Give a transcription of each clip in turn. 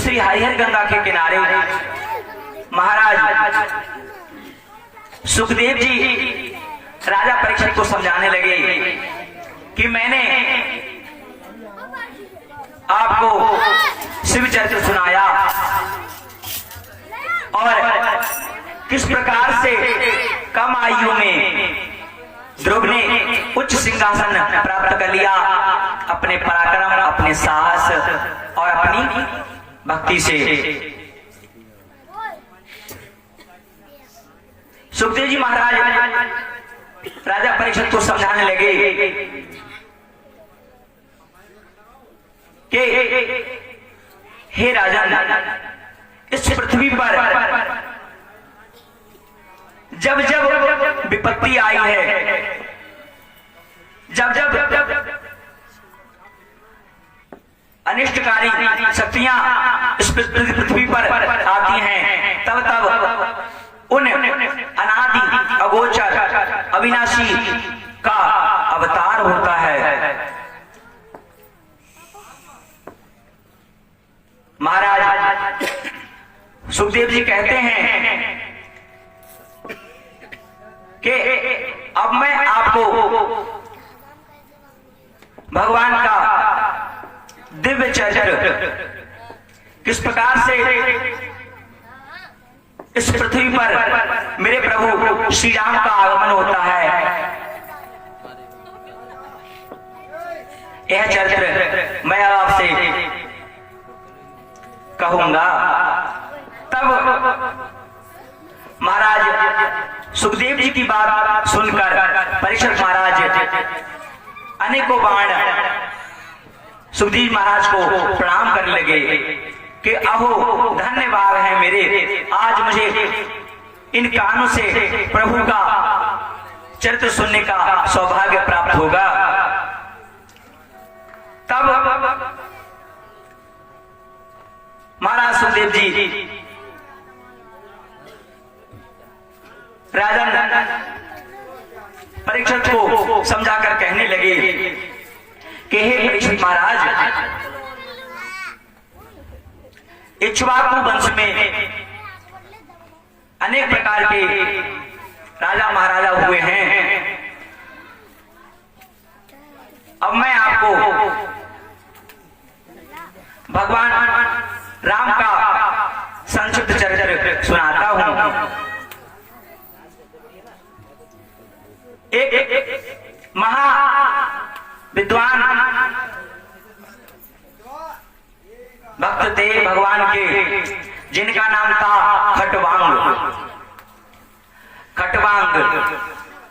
दूसरी हरिहर गंगा के किनारे महाराज सुखदेव जी राजा परीक्षित को समझाने लगे कि मैंने आपको शिव चरित्र सुनाया और किस प्रकार से कम आयु में ध्रुव ने उच्च सिंहासन प्राप्त कर लिया अपने पराक्रम, अपने साहस और अपनी भक्ति से। सुखदेव जी महाराज राजा परीक्षित को समझाने लगे कि हे राजन, इस पृथ्वी पर जब जब विपत्ति आई है, जब जब अनिष्टकारी शक्तियां इस पृथ्वी पर आती हैं, तब तब उन अनादि अगोचर अविनाशी का अवतार होता है। महाराज सुखदेव जी कहते हैं कि अब मैं आपको भगवान का दिव्य चरित्र किस प्रकार से इस पृथ्वी पर मेरे प्रभु श्री राम का आगमन होता है, यह चरित्र मैं आपसे कहूंगा। तब महाराज सुखदेव जी की बात सुनकर परीक्षित महाराज अनेकों बाण सुखदेव महाराज को प्रणाम करने लगे कि अहो धन्यवाद है मेरे, आज मुझे इन कानों से प्रभु का चरित्र सुनने का सौभाग्य प्राप्त होगा। तब महाराज सुखदेव जी राजन परीक्षित को समझाकर कहने लगे कि हे परीक्षित महाराज, इक्ष्वाकु वंश में अनेक प्रकार के राजा महाराजा हुए हैं। अब मैं आपको भगवान राम का संक्षिप्त चरित्र सुनाता हूं। एक महा विद्वान भक्त थे भगवान के, जिनका नाम था खटवांग। खटवांग,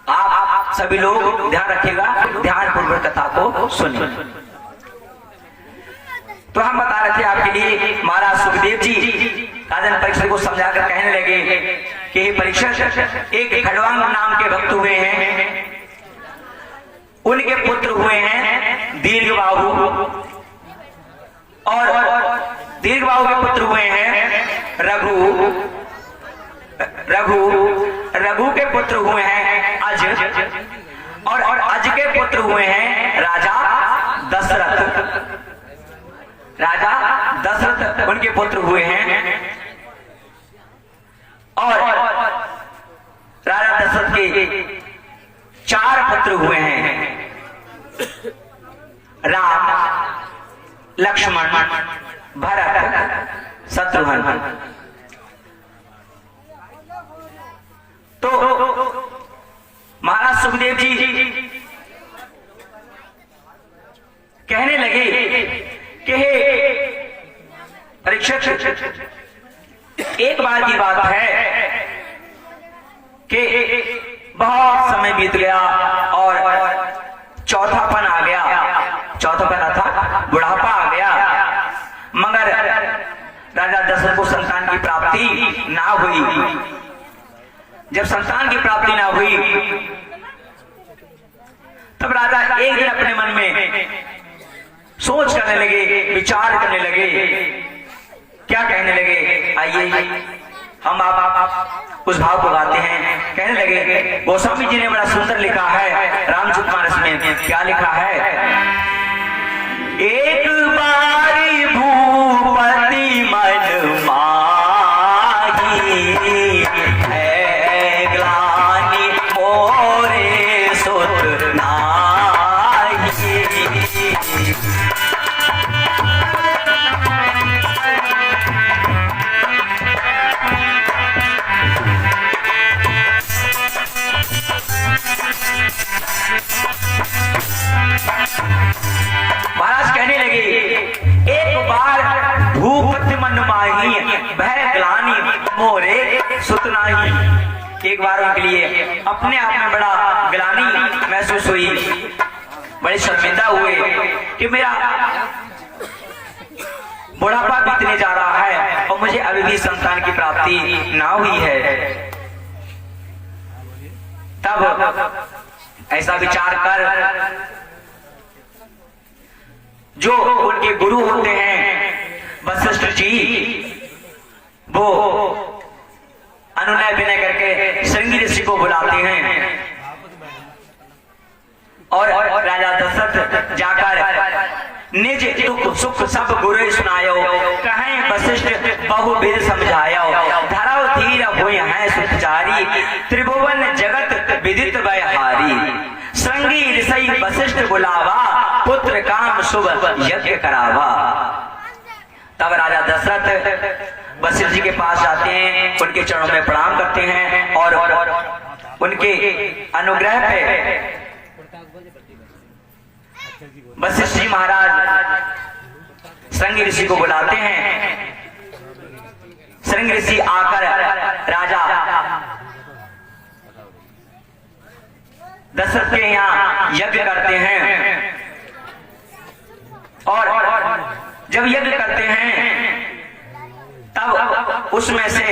आप सभी लोग ध्यान रखिएगा, ध्यान पूर्वक कथा को सुनिए। तो हम बता रहे थे आपके लिए, महाराज सुखदेव जी राजन परीक्षित को समझाकर कहने लगे कि हे परीक्षित, एक खटवांग नाम के भक्त हुए हैं, उनके पुत्र हुए हैं दीर्घबाहु, और दीर्घबाहु के पुत्र हुए हैं रघु, रघु के पुत्र हुए हैं अज, और अज के पुत्र हुए हैं राजा दशरथ। राजा दशरथ उनके पुत्र हुए हैं, और राजा दशरथ के 4 पुत्र हुए हैं, राम, लक्ष्मण, भरत, शत्रुघ्न। तो महाराज सुखदेव जी कहने लगे कि हे परीक्षित, एक बार की बात है कि बहुत समय बीत गया और चौथापन आ गया, चौथापन था बुढ़ापा आ गया, मगर राजा दशरथ को संतान की प्राप्ति ना हुई। जब संतान की प्राप्ति ना हुई, तब राजा एक दिन अपने मन में सोच करने लगे, विचार करने लगे। क्या कहने लगे, आइए हम आप उस भाव को गाते हैं। कहने लगे, गोस्वामी जी ने बड़ा सुंदर लिखा है रामचरितमानस में, क्या लिखा है, एक बारी भूपति महाराज कहने लगे, एक बार भूपति मन माही भय ग्लानि मोरे सुत नाही। एक बार उनके लिए अपने आप में बड़ा ग्लानि महसूस हुई, बड़े शर्मिंदा हुए कि मेरा बुढ़ापा बीतने जा रहा है और मुझे अभी भी संतान की प्राप्ति ना हुई है। तब ऐसा विचार कर जो उनके गुरु होते हैं वशिष्ठ जी, वो अनुनय विनय करके श्रृंगी ऋषि को बुलाते हैं और राजा दशरथ जाकर निज दुख सुख सब गुरु सुनायो, कहें वशिष्ठ बहुविध समझायो, धरव धीर हुए हैं सुखचारी, त्रिभुवन जगत विदित व्यहारी, श्रृंगी ऋषि वशिष्ठ बुलावा, पुत्र काम शुभ यज्ञ करावा। तब राजा दशरथ वशिष्ठ जी के पास जाते हैं, उनके चरणों में प्रणाम करते हैं और उनके अनुग्रह पे वशिष्ठ जी महाराज श्रृंगी ऋषि को बुलाते हैं। श्रृंगी ऋषि आकर राजा दशरथ के यहाँ यज्ञ करते हैं और जब यज्ञ करते हैं तब उसमें से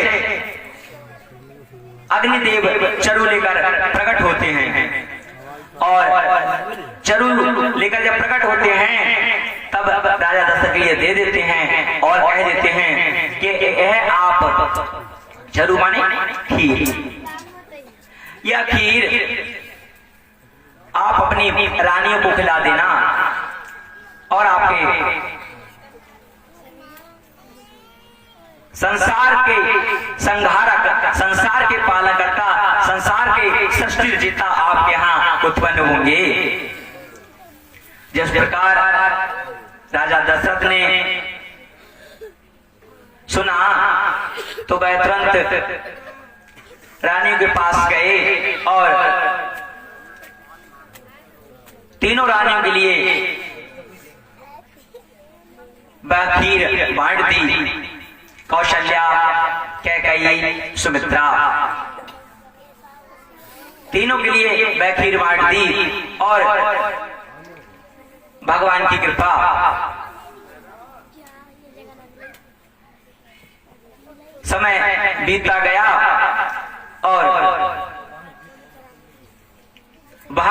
अग्निदेव चरु लेकर प्रकट होते हैं और चरु लेकर जब प्रकट होते हैं तब राजा दशरथ के लिए दे देते हैं और कह देते हैं कि यह आप चरु माने खीर, यह खीर आप अपनी रानियों को खिला देना और आपके संसार के संहारक, संसार के पालनकर्ता, संसार के सृष्टि रचिता आपके यहाँ उत्पन्न होंगे। जिस प्रकार राजा दशरथ ने सुना तो वह तुरंत रानियों के पास गए और तीनों रानियों के लिए वह खीर बांट दी। कौशल्या, कैकेयी, सुमित्रा, तीनों के लिए वह खीर बांट दी और भगवान की कृपा समय बीतता गया और वह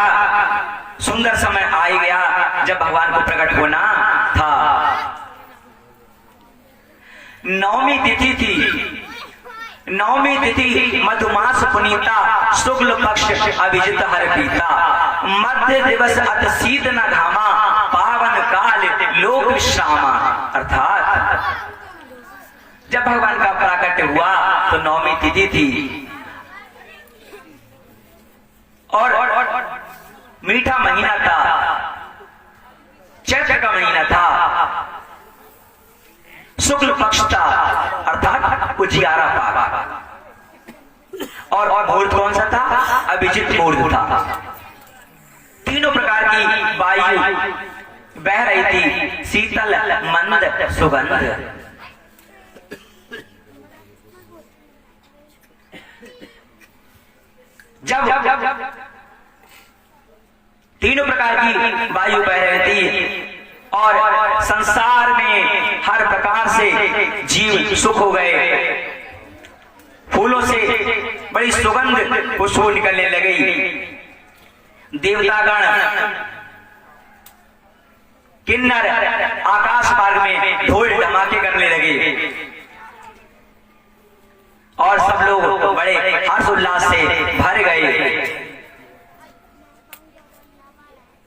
सुंदर समय आ ही गया जब भगवान को प्रकट होना था। नवमी तिथि थी, नवमी तिथि मधुमास पुनीता, शुक्ल पक्ष अभिजित हर पीता, मध्य दिवस अत शीत न घामा, पावन काल लोक विश्रामा। अर्थात जब भगवान का प्रकट हुआ तो नवमी तिथि थी और मीठा महीना था, चैत्र का महीना था, शुक्ल पक्ष था अर्थात उजियारा पागा और मुहूर्त कौन सा था? अभिजित मुहूर्त था। तीनों प्रकार की वायु बह रही थी, शीतल मंद सुगंध। जब तीनों प्रकार की वायु बह रही थी और संसार में हर प्रकार से जीव सुख हो गए, फूलों से बड़ी सुगंध खुशबू निकलने लगी, देवतागण किन्नर आकाश मार्ग में ढोल धमाके करने लगे और सब लोग बड़े हर्षोल्लास से भर गए।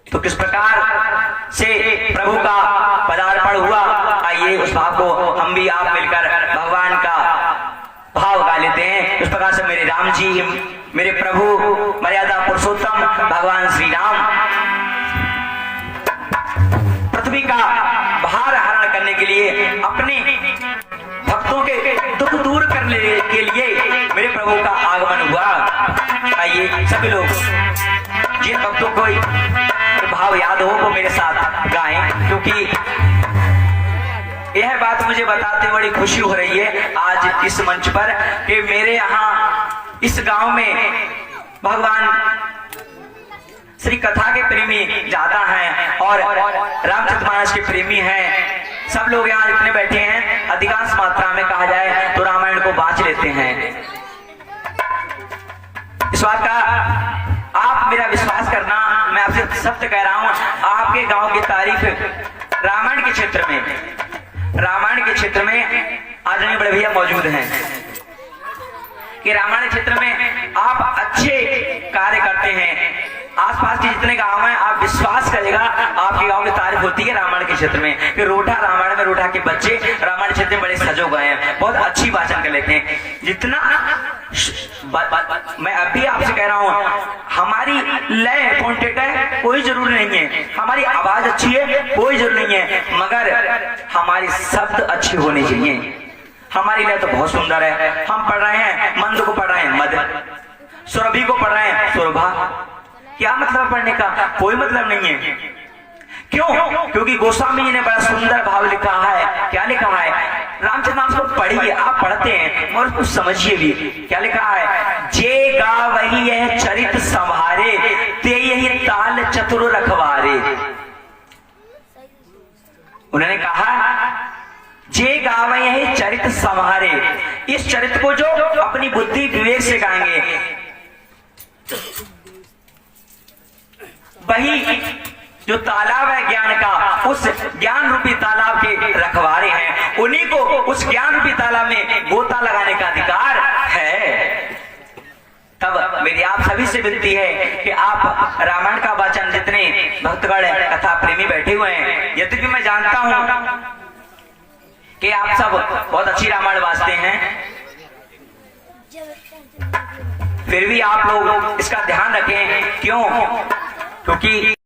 तो किस प्रकार से प्रभु का पदार्पण हुआ, आइए उस भाव को हम भी आप मिलकर भगवान का भाव गा लेते हैं। उस प्रकार से मेरे राम जी, मेरे प्रभु मर्यादा पुरुषोत्तम भगवान श्री राम पृथ्वी का भार हरण करने के लिए, अपने भक्तों के दुख दूर करने के लिए मेरे प्रभु का आगमन हुआ। आइए सभी लोग जिन भक्तों को भाव याद हो वो मेरे साथ गाएं, क्योंकि यह बात मुझे बताते बड़ी खुशी हो रही है आज इस मंच पर कि मेरे यहाँ इस गांव में भगवान श्री कथा के प्रेमी ज्यादा हैं और रामचरितमानस के प्रेमी हैं। सब लोग यहाँ जितने बैठे हैं अधिकांश मात्रा में कहा जाए तो रामायण को बाँच लेते हैं। इस बात का आप मेरा विश्वास करना, मैं आपसे सत्य कह रहा हूं, आपके गांव की तारीफ रामायण के क्षेत्र में आदरणीय बड़े भैया मौजूद हैं कि रामायण क्षेत्र में आप अच्छे कार्य करते हैं। आसपास के जितने गांव हैं आप विश्वास करेगा आपके गांव की तारीफ होती है रामायण के क्षेत्र में कि रोठा रामायण में रोठा के बच्चे रामायण क्षेत्र में बड़े सजो गए हैं, बहुत अच्छी वाचन कर लेते हैं। जितना मैं अभी आपसे कह रहा हूं, हमारी लय कॉन्टेक्ट है कोई जरूरी नहीं है, हमारी आवाज अच्छी है कोई जरूरी नहीं है, मगर हमारे शब्द अच्छे होने चाहिए। हमारी लय तो बहुत सुंदर है, हम पढ़ रहे हैं मंद को पढ़ रहे हैं मद, सुरभि को पढ़ रहे हैं सुरभा। क्या मतलब पढ़ने का? कोई मतलब नहीं है। क्यों? क्योंकि गोस्वामी जी ने बड़ा सुंदर भाव लिखा है। क्या लिखा है? रामचरितमानस को पढ़िए, आप पढ़ते हैं और उसको समझिए भी। क्या लिखा है? जे गा वही यह चरित संभारे, ते यही ताल चतुर रखवारे। उन्होंने कहा जे गावे यही चरित संभारे, इस चरित्र को जो अपनी बुद्धि विवेक से गाएंगे वही जो तालाब है ज्ञान का, उस ज्ञान रूपी तालाब के रखवारे हैं, उन्हीं को उस ज्ञान रूपी तालाब में गोता लगाने का अधिकार है। तब मेरी आप सभी से विनती है कि आप रामायण का वाचन, जितने भक्तगण कथा प्रेमी बैठे हुए हैं, यद्यपि मैं जानता हूं कि आप सब बहुत अच्छी रामायण वाचते हैं, फिर भी आप लोग इसका ध्यान रखें। क्यों? क्योंकि